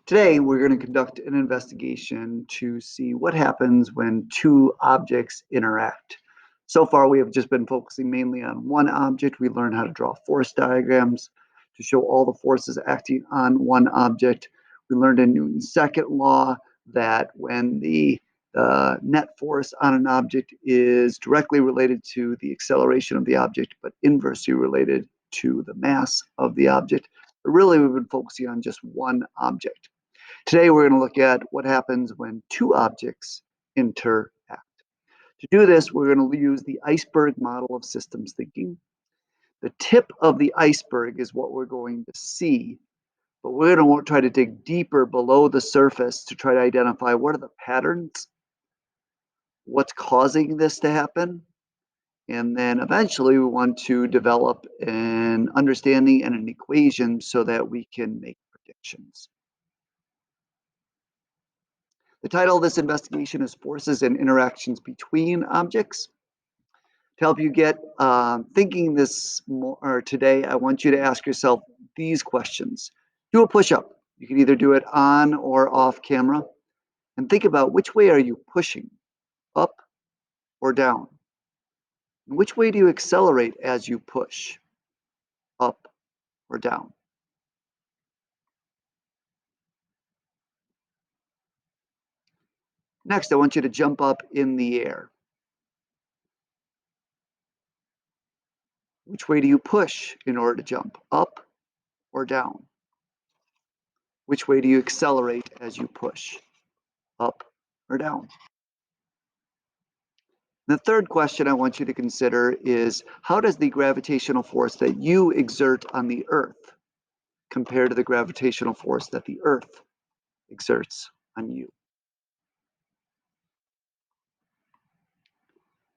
Today, we're going to conduct an investigation to see what happens when two objects interact. So far, we have just been focusing mainly on one object. We learned how to draw force diagrams to show all the forces acting on one object. We learned in Newton's second law that when the net force on an object is directly related to the acceleration of the object, but inversely related to the mass of the object. But really, we've been focusing on just one object. Today, we're going to look at what happens when two objects interact. To do this, we're going to use the iceberg model of systems thinking. The tip of the iceberg is what we're going to see, but we're going to try to dig deeper below the surface to try to identify what are the patterns, what's causing this to happen, and then eventually we want to develop an understanding and an equation so that we can make predictions. The title of this investigation is Forces and Interactions Between Objects. To help you get thinking this more today, I want you to ask yourself these questions. Do a push-up. You can either do it on or off camera. And think about which way are you pushing, up or down? And which way do you accelerate as you push, up or down? Next, I want you to jump up in the air. Which way do you push in order to jump, up or down? Which way do you accelerate as you push, up or down? The third question I want you to consider is, how does the gravitational force that you exert on the Earth compare to the gravitational force that the Earth exerts on you?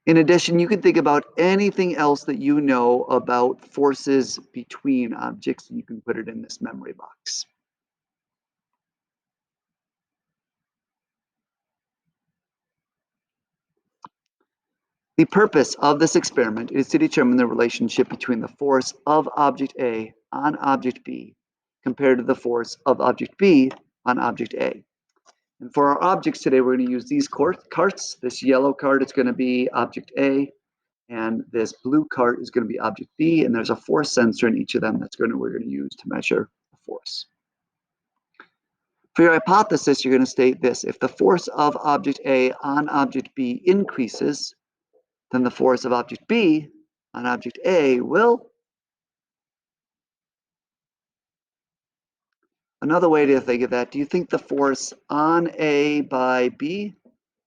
In addition, you can think about anything else that you know about forces between objects, and you can put it in this memory box. The purpose of this experiment is to determine the relationship between the force of object A on object B compared to the force of object B on object A. And for our objects today, we're going to use these carts. This yellow cart is going to be object A, and this blue cart is going to be object B, and there's a force sensor in each of them we're going to use to measure the force. For your hypothesis, you're going to state this: if the force of object A on object B increases, then the force of object B on object A will. Another way to think of that, do you think the force on A by B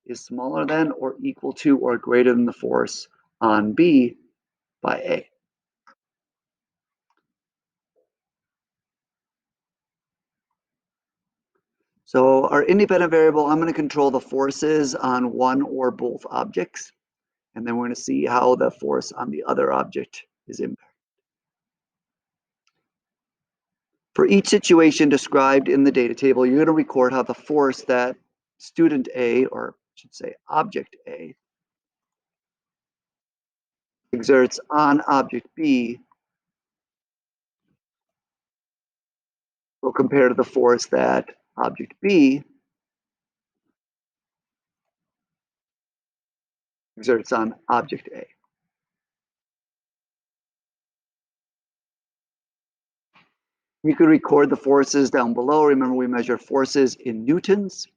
is smaller than or equal to or greater than the force on B by A? So our independent variable, I'm going to control the forces on one or both objects, and then we're going to see how the force on the other object is impacted. For each situation described in the data table, you're going to record how the force that student A, or I should say object A, exerts on object B will compare to the force that object B exerts on object A. You could record the forces down below. Remember, we measure forces in newtons.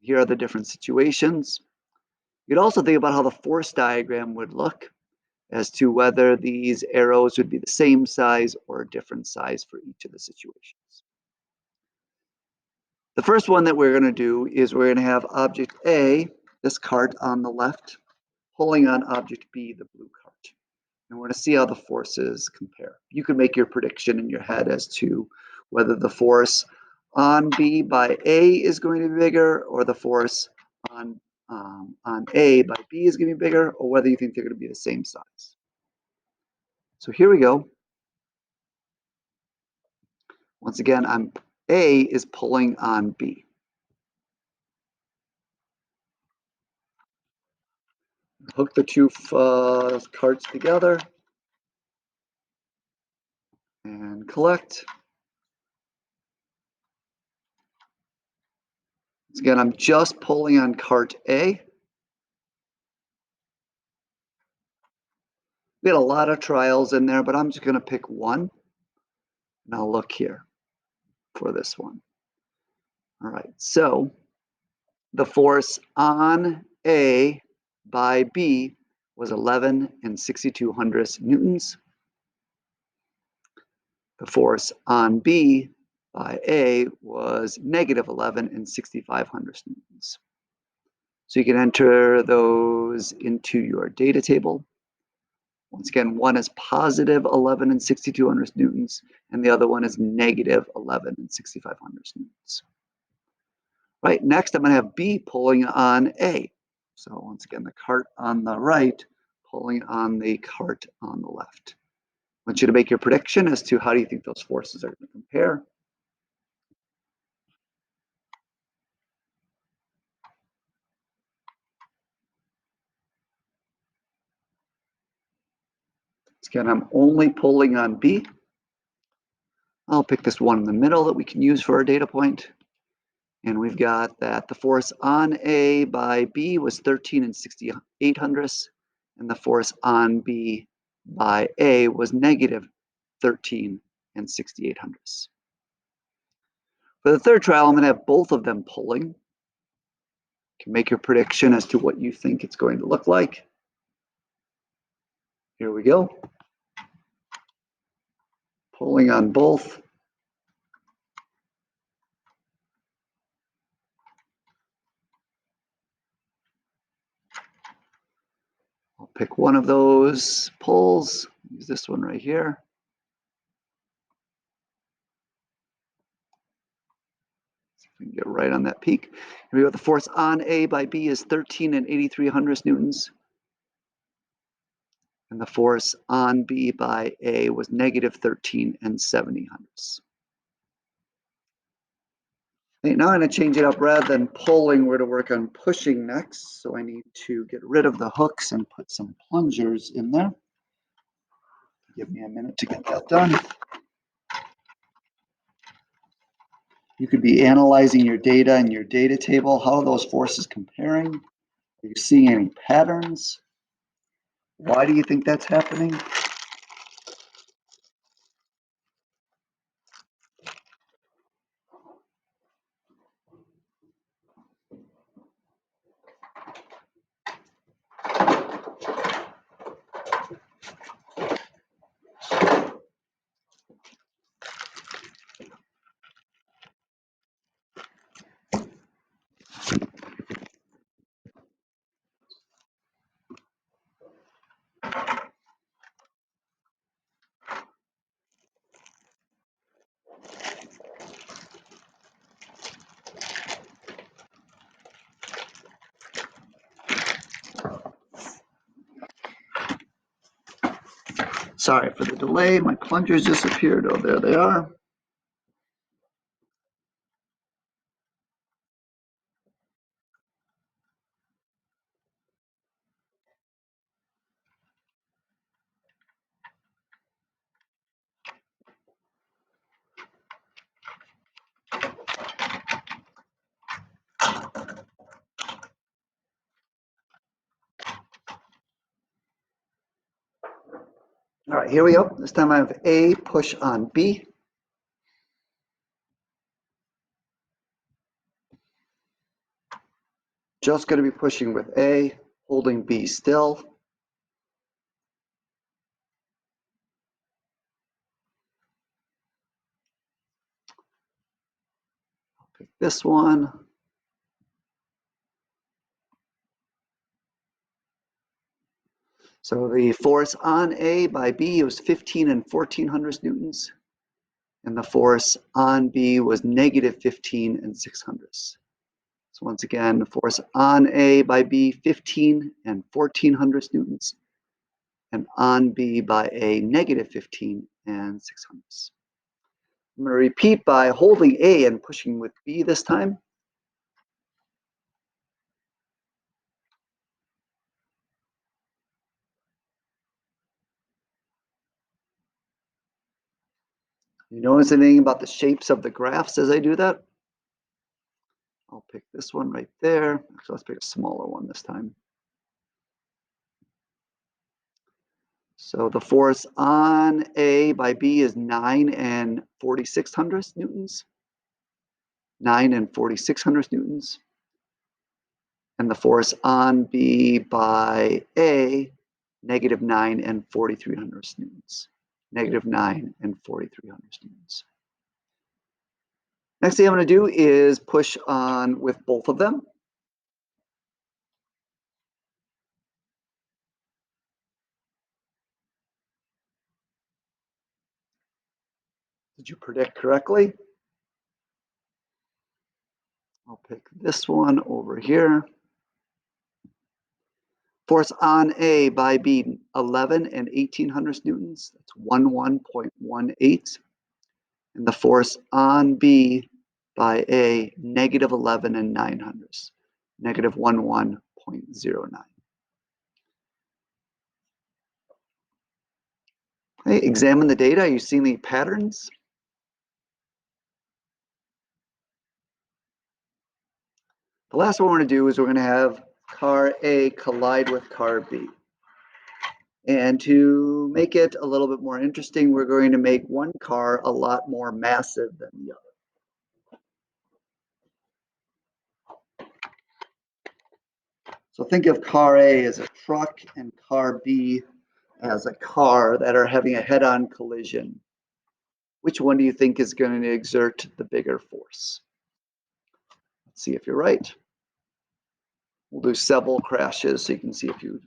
Here are the different situations. You could also think about how the force diagram would look as to whether these arrows would be the same size or a different size for each of the situations. The first one that we're going to do is we're going to have object A, this cart on the left, pulling on object B, the blue cart. And we're going to see how the forces compare. You can make your prediction in your head as to whether the force on B by A is going to be bigger, or the force on A by B is going to be bigger, or whether you think they're going to be the same size. So here we go. Once again, A is pulling on B. Hook the two carts together and collect. Again, I'm just pulling on cart A. We had a lot of trials in there, but I'm just going to pick one. And I'll look here for this one. All right, so the force on A by B was 11 and 62 newtons. The force on B by A was negative 11 and 65 newtons. So you can enter those into your data table. Once again, one is positive 11 and 62 newtons, and the other one is negative 11 and 65 newtons. Right, next I'm going to have B pulling on A. So once again, the cart on the right pulling on the cart on the left. I want you to make your prediction as to how do you think those forces are going to compare. Again, I'm only pulling on B. I'll pick this one in the middle that we can use for our data point. And we've got that the force on A by B was 13 and 68 hundredths, and the force on B by A was negative 13 and 68 hundredths. For the third trial, I'm going to have both of them pulling. You can make your prediction as to what you think it's going to look like. Here we go. Pulling on both. I'll pick one of those pulls. Use this one right here. See if we can get right on that peak. Here we go. The force on A by B is 13 and 83 hundredths newtons. And the force on B by A was negative 13 and 70 hundredths. Okay, now I'm going to change it up. Rather than pulling, we're going to work on pushing next. So I need to get rid of the hooks and put some plungers in there. Give me a minute to get that done. You could be analyzing your data in your data table. How are those forces comparing? Are you seeing any patterns? Why do you think that's happening? Sorry for the delay. My plungers disappeared. Oh, there they are. All right, here we go. This time I have A push on B. Just going to be pushing with A, holding B still. I'll pick this one. So the force on A by B was 15 and 14 hundredths newtons, and the force on B was negative 15 and 6 hundredths. So once again, the force on A by B, 15 and 14 hundredths newtons, and on B by A, negative 15 and 6 hundredths. I'm going to repeat by holding A and pushing with B this time. You notice anything about the shapes of the graphs as I do that? I'll pick this one right there. So let's pick a smaller one this time. So the force on A by B is 9 and 46 newtons. 9 and 46 newtons. And the force on B by A, negative 9 and 43 newtons. Negative 9 and 43 newtons. Next thing I'm going to do is push on with both of them. Did you predict correctly? I'll pick this one over here. Force on A by B, 11 and 1800 newtons. That's 11.18. And the force on B by A, negative 11 and 900, negative 11.09. Okay, examine the data. Are you seeing any patterns? The last one we're going to do is we're going to have car A collide with car B. And to make it a little bit more interesting, we're going to make one car a lot more massive than the other. So think of car A as a truck and car B as a car that are having a head-on collision. Which one do you think is going to exert the bigger force? Let's see if you're right. We'll do several crashes so you can see if you...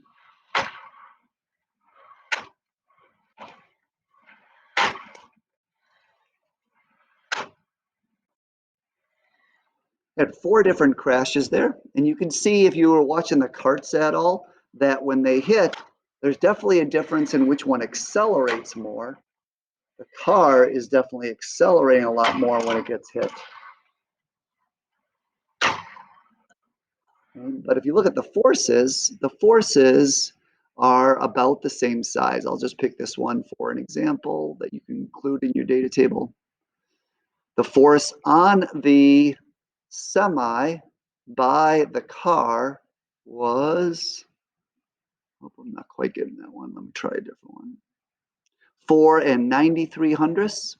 Had 4 different crashes there, and you can see if you were watching the karts at all, that when they hit, there's definitely a difference in which one accelerates more. The car is definitely accelerating a lot more when it gets hit. But if you look at the forces are about the same size. I'll just pick this one for an example that you can include in your data table. The force on the semi by the car was, oh, I'm not quite getting that one. Let me try a different one. 4 and 9300ths.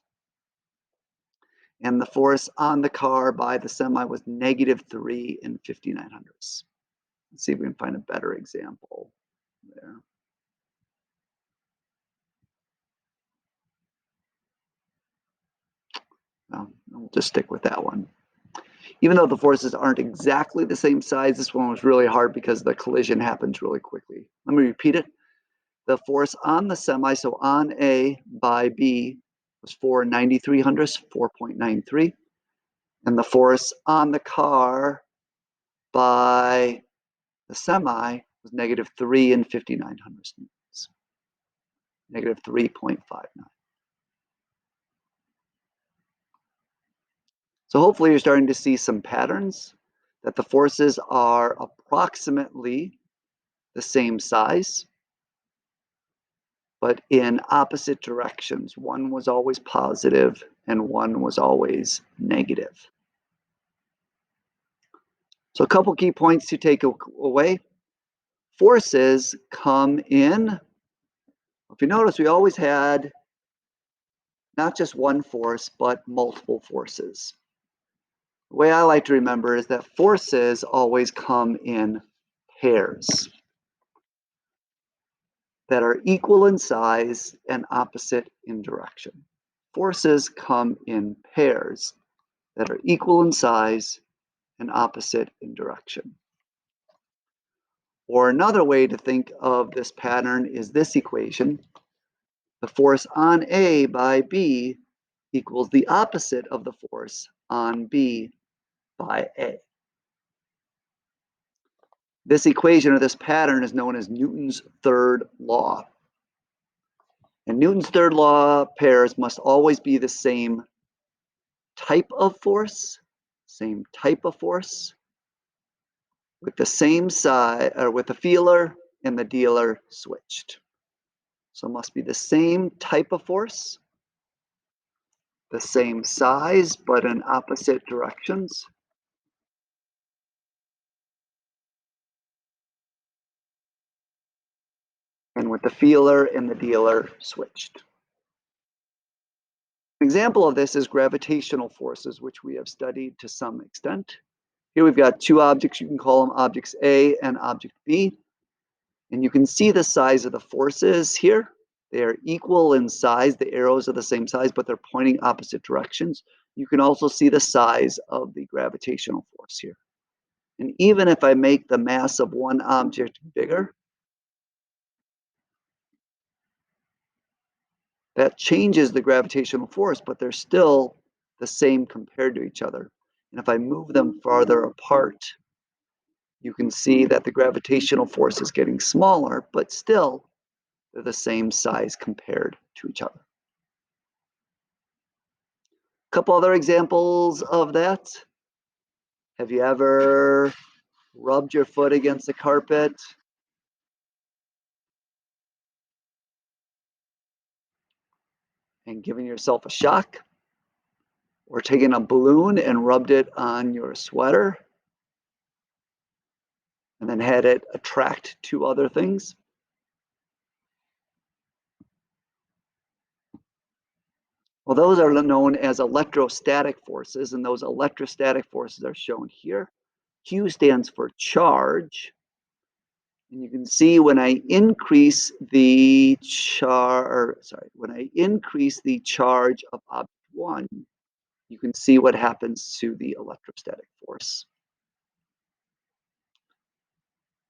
And the force on the car by the semi was negative 3 and 5900ths. Let's see if we can find a better example there. We'll just stick with that one. Even though the forces aren't exactly the same size, this one was really hard because the collision happens really quickly. Let me repeat it. The force on the semi, so on A by B, was 4 9300ths, 4.93. And the force on the car by the semi was negative 3 and 5900 newtons, negative 3.59. So hopefully you're starting to see some patterns that the forces are approximately the same size, but in opposite directions. One was always positive and one was always negative. So a couple key points to take away. Forces come in, if you notice, we always had not just one force, but multiple forces. The way I like to remember is that forces always come in pairs that are equal in size and opposite in direction. Forces come in pairs that are equal in size and opposite in direction. Or another way to think of this pattern is this equation. The force on A by B equals the opposite of the force on B by A. This equation or this pattern is known as Newton's third law. And Newton's third law pairs must always be the same type of force, with the same size, or with the feeler and the dealer switched. So it must be the same type of force, the same size, but in opposite directions, and with the feeler and the dealer switched. An example of this is gravitational forces, which we have studied to some extent. Here we've got two objects. You can call them objects A and object B. And you can see the size of the forces here. They are equal in size. The arrows are the same size, but they're pointing opposite directions. You can also see the size of the gravitational force here. And even if I make the mass of one object bigger, that changes the gravitational force, but they're still the same compared to each other. And if I move them farther apart, you can see that the gravitational force is getting smaller, but still they're the same size compared to each other. A couple other examples of that. Have you ever rubbed your foot against the carpet and given yourself a shock? Or taken a balloon and rubbed it on your sweater and then had it attract to other things? Well, those are known as electrostatic forces, and those electrostatic forces are shown here. Q stands for charge. And you can see when I increase the charge of object 1, you can see what happens to the electrostatic force.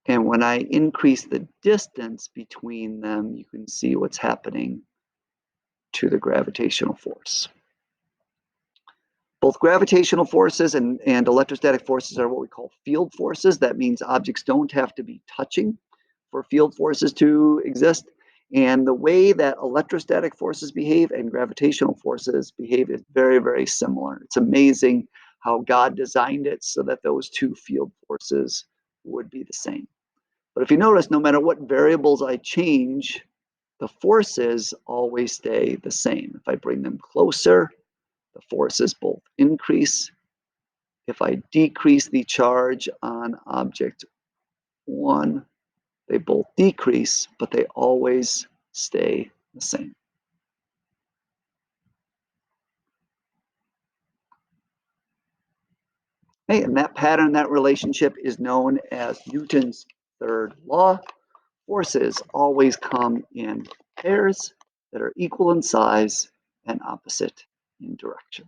And when I increase the distance between them, you can see what's happening to the gravitational force. Both gravitational forces and electrostatic forces are what we call field forces. That means objects don't have to be touching for field forces to exist. And the way that electrostatic forces behave and gravitational forces behave is very, very similar. It's amazing how God designed it so that those two field forces would be the same. But if you notice, no matter what variables I change, the forces always stay the same. If I bring them closer, the forces both increase. If I decrease the charge on object 1, they both decrease, but they always stay the same. Okay, and that pattern, that relationship is known as Newton's third law. Forces always come in pairs that are equal in size and opposite in direction.